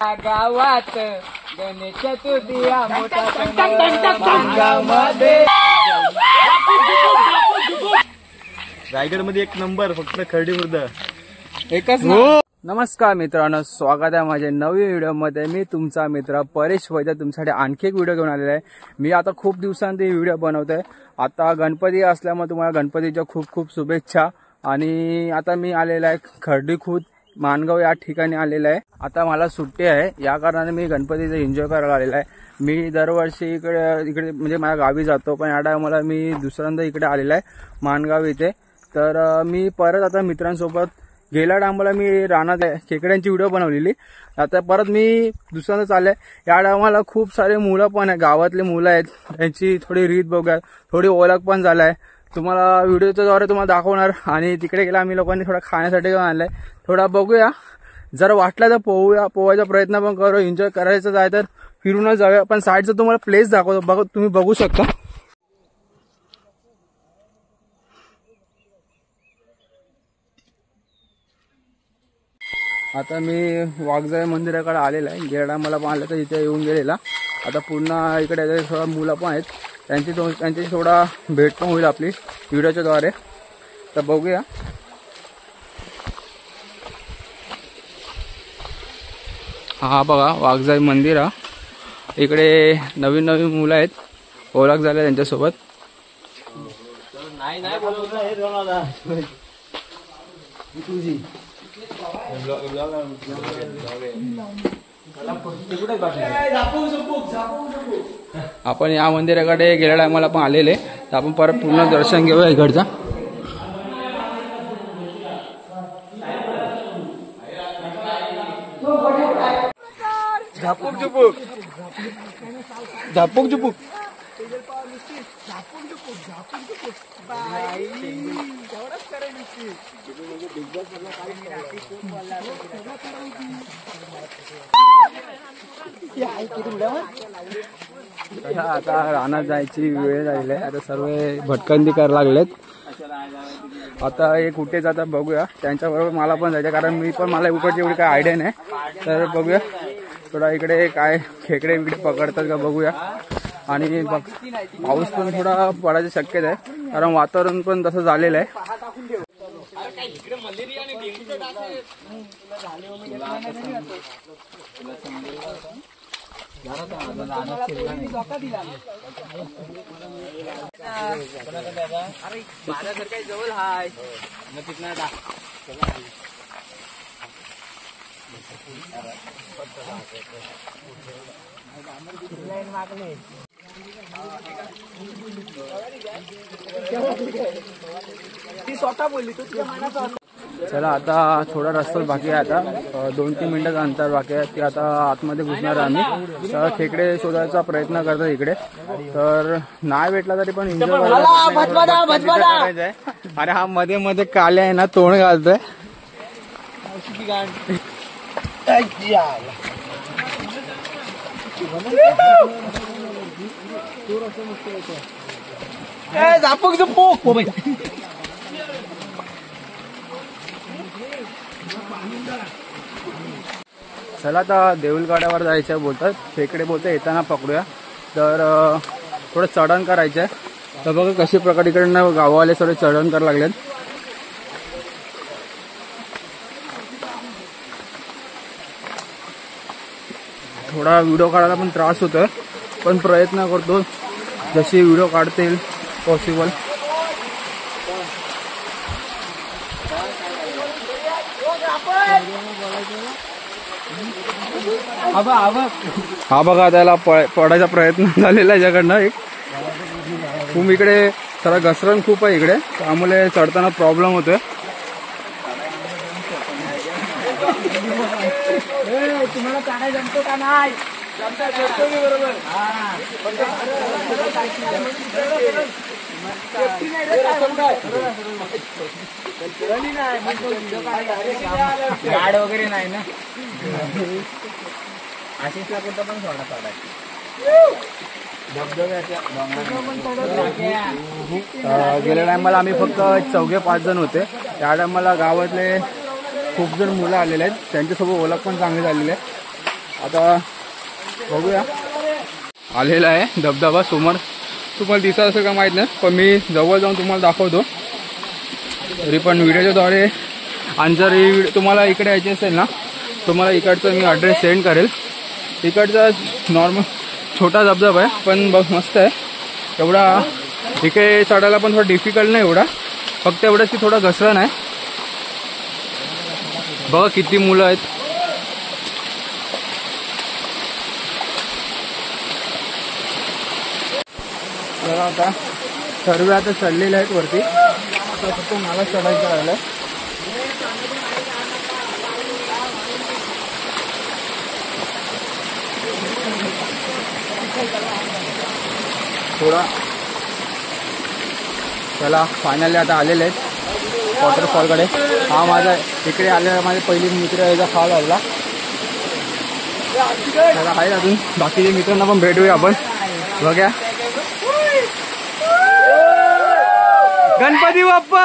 गावात गणेश चतुर्थी हा मोठा सण गावामध्ये. रायगड मध्ये एक नंबर फक्त खर्डी खुर्द एकच हो. नमस्कार मित्रांनो, स्वागत आहे माझ्या नवीन व्हिडिओ मध्ये. मी तुमचा मित्र परेश वैद्य तुमच्यासाठी आणखी एक व्हिडिओ घेऊन आलेला आहे. मी आता खूप दिवसांनी व्हिडिओ बनवतोय. आता गणपती असल्यामुळे तुम्हाला गणपतीच्या खूप खूप शुभेच्छा. आणि आता मी आलेला आहे खर्डी खुर्द माणगाव या ठिकाणी आलेला आहे. आता मला सुट्टी आहे, या कारणाने मी गणपतीचा एन्जॉय करायला आलेला आहे. मी दरवर्षी इकडे म्हणजे माझ्या गावी जातो, पण या टायमाला मी दुसऱ्यांदा इकडे आलेला आहे माणगाव इथे. तर मी परत आता मित्रांसोबत गेल्या टायमाला मी रानात खेकड्यांची व्हिडिओ बनवलेली. आता परत मी दुसऱ्यांदा चालले. या टायमाला खूप सारे मुलं पण आहे, गावातले मुलं आहेत. त्यांची थोडी रीत बघूया, थोडी ओळख पण झालाय. तुम्हाला व्हिडिओच्या द्वारे तुम्हाला दाखवणार. आणि तिकडे गेला आम्ही लोकांनी थोडा खाण्यासाठी घेऊन आणलाय. थोडा बघूया, जर वाटला तर पोहायचा प्रयत्न पण करू. एन्जॉय करायचं आहे तर फिरूनच जाऊया. पण साईडचा तुम्हाला प्लेस दाखवतो, तुम्ही बघू शकता. आता मी वाघजाई मंदिराकडे आलेला आहे. गेरडा मला पण आलं तर इथे येऊन गेलेला. आता पुन्हा इकडे थोडा मुलं पण आहेत, त्यांची थोडा भेट पण होईल आपली व्हिडिओच्या द्वारे. तर बघूया. हा बघा वाघजाई मंदिर. इकडे नवीन नवीन मुलं आहेत, ओळख झाल्या त्यांच्यासोबत. आपण या मंदिराकडे गेल्या टायमाला पण आलेले, तर आपण परत पूर्ण दर्शन घेऊया इकडचा. झापूक झुपूक झापूक झुपूक आता रानात जायची वेळ झालेली आहे. आता सर्व भटकंती करायला लागलेत. आता हे कुठे जातात बघूया. त्यांच्याबरोबर मला पण जायचं, कारण मला इकडची एवढी काय आयडिया नाही. तर बघूया थोडा इकडे काय खेकडे इकडे पकडतात का बघूया. आणि पाऊस पण थोडा पडायची शक्यता आहे, कारण वातावरण पण तसं झालेलं आहे. जवळ हाय मग तिथं चला आता थोडा रस्ता बाकी आहे. आता 2-3 मिनिटाचं अंतर बाकी आहे. ते आता आतमध्ये घुसणार आम्ही. तर खेकडे शोधायचा प्रयत्न करतात इकडे. तर नाही भेटला तरी पण एन्जॉय करायचं. अरे हा मध्ये मध्ये काले आहे ना, तोंड घालतोय. झापूक झुपूक. चला आता देऊलगाड्यावर जायचं बोलतात. खेकडे बोलतात येताना पकडूया. तर थोडं चढण करायचं आहे. तर बघा कशी प्रकारे इकडनं गावाले सगळे चढण करायला लागलेत. थोडा व्हिडिओ काढायला पण त्रास होतोय, पण प्रयत्न करतो जशी व्हिडिओ काढता येईल पॉसिबल. हा बघा त्याला पडायचा प्रयत्न झालेला आहे याच्याकडनं. एक खूप इकडे जरा घसरण खूप आहे इकडे, त्यामुळे चढताना प्रॉब्लेम होतोय. तुम्हाला चढायला जमतो का नाही? बरोबर. गाड वगैरे नाही ना, आशिषला कुठं पण सोडा गेल्या टायमाला आम्ही फक्त 4-5 जण होते. त्या टायमाला गावातले खूप जण मुलं आलेले आहेत, त्यांच्यासोबत ओळख पण चांगली झालेली आहे. आता बघूया. आलेला आहे धबधबा समोर. तुम्हाला दिसत असेल का माहित नाही, पण मी जवळ जाऊन तुम्हाला दाखवतो. तरी पण व्हिडिओच्या द्वारे, आणि जर तुम्हाला इकडे यायचे असेल ना, तुम्हाला इकडचा मी ॲड्रेस सेंड करेल. इकडचा नॉर्मल छोटा धबधबा आहे, पण बघ मस्त आहे. एवढा इकडे चढायला पण थोडा डिफिकल्ट नाही एवढा, फक्त एवढंच की थोडा घसरण आहे. बघा किती मुलं आहेत. बघा आता सर्व आता चढलेले आहेत वरती. आता फक्त मला चढायचं राहिलं. थोडा चला फायनली आता आलेले आहेत वॉटरफॉलकडे. हा माझा इकडे आलेला माझे पहिली मित्र याचा फॉल लागला. त्याला आहे अजून बाकीच्या मित्रांना पण भेटूया आपण. बघा गणपती बाप्पा.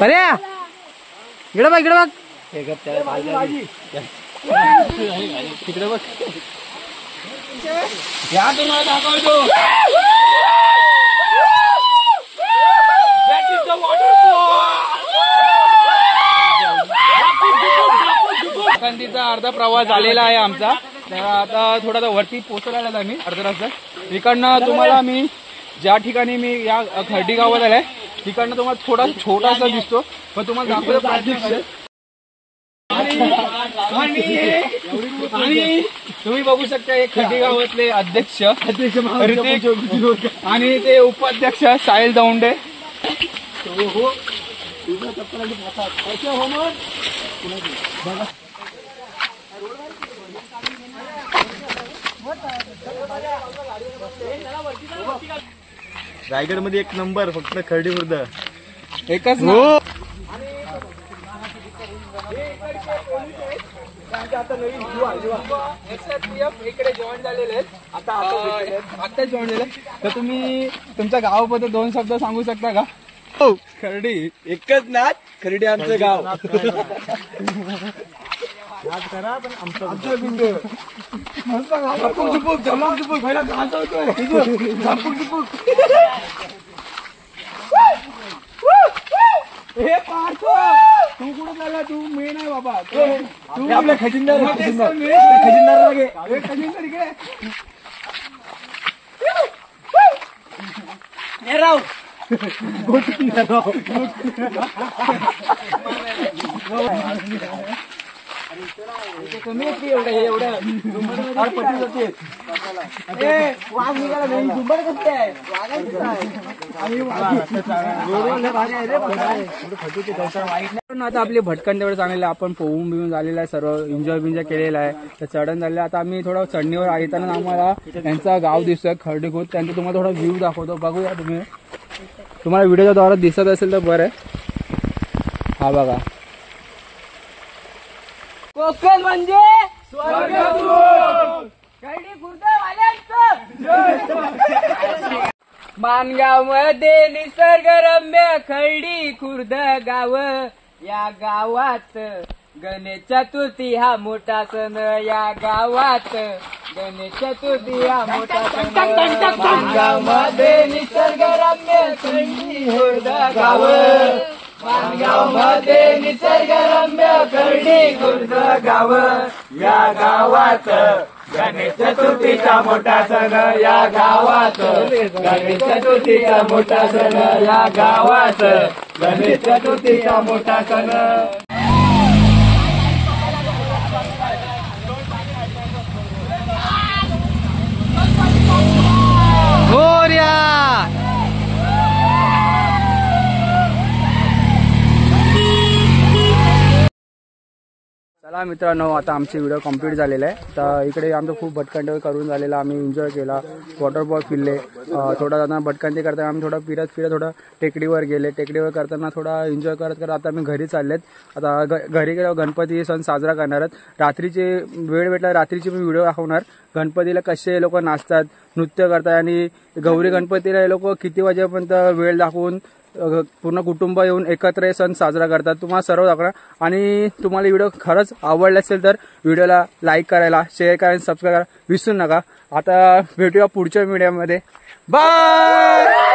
पर्या इकडे बघ, इकडे बघ, तिकडे बघ. या तुम्हाला दाखवतो. कंदीचा अर्धा प्रवास झालेला आहे आमचा. तर आता थोडा वरती पोहोचलेला आम्ही अर्धा रस्ता. इकडनं तुम्हाला मी ज्या ठिकाणी मी या खर्डी गावात आलाय तिकडनं तुम्हाला थोडा छोटासा दिसतो, पण तुम्हाला दाखवायचा प्रयत्न करेल. आणि तुम्ही बघू शकता एक खर्डी गावातले अध्यक्ष आणि ते उपाध्यक्ष साहिल दौंडे. रायगड मध्ये एक नंबर फक्त खर्डी खुर्द एकच. इकडे जॉईन झालेले आहेत आता जॉईन झाले. तर तुम्ही तुमच्या गावाबद्दल 2 शब्द सांगू शकता का? हो खर्डी एकच नाच. खर्डी आमचं गाव. करा पण आमचं बिंदू हे पार्थो तू कुठे चालला? तू मेन आहे बाबा. तू आपल्या खजिनदार लागे. खजिनदार इकडे राव. आता आपली भटकन तेवढं चांगलं. आपण पोहून बिवून झालेला आहे, सर्व एन्जॉय बिंजॉय केलेला आहे. तर चढण झालेलं. आता आम्ही थोडं चढणीवर येताना आम्हाला त्यांचा गाव दिसतोय खर्डी खोत. त्यांचा तुम्हाला थोडा व्ह्यू दाखवतो. बघूया तुम्ही. तुम्हाला व्हिडिओच्या द्वारे दिसत असेल तर बरं आहे. हा बघा कोकण म्हणजे मानगाव मध्ये निसर्गरम्य खर्डी खुर्द गाव. या गावात गणेश चतुर्थी हा मोठा सण. या गावात गणेश चतुर्थी हा मोठा सण. मानगाव मध्ये निसर्गरम्य खर्डी खुर्द गाव. मानगाव मध्ये निसर्गरम्य खर्डी खुर्द गाव. या गावात गणेश चतुर्थीचा मोठा सण या गावात, गणेश चतुर्थीचा मोठा सण या गावात, गणेश चतुर्थीचा मोठा सण. चला मित्रांनो, आता आमचे व्हिडिओ कंप्लीट झालेला आहे. तर इकडे आमचं खूप भटकंती करून झालेला, आम्ही एन्जॉय केला, वॉटरफॉल फिरले, थोडा जाताना भटकंती करताना आम्ही थोडं फिरत थोडं टेकडीवर गेले, टेकडीवर करताना थोडा एन्जॉय करत आता आम्ही घरी चाललेत. आता घरी गेल्यावर गणपती सण साजरा करणार आहेत. रात्रीचे वेळ भेटला रात्रीचे मी व्हिडिओ दाखवणार, गणपतीला कसे लोक नाचतात, नृत्य करतात आणि गौरी गणपतीला हे लोक किती वाजेपर्यंत वेळ दाखवून पूर्ण कुटुंब येऊन एकत्र हे सण साजरा करतात. तुम्हाला सर्व दाखवणार. आणि तुम्हाला व्हिडिओ खरंच आवडला असेल तर व्हिडिओला लाईक करायला, शेअर करायला, सबस्क्राईब करायला विसरू नका. आता भेटूया पुढच्या व्हिडिओमध्ये. बाय.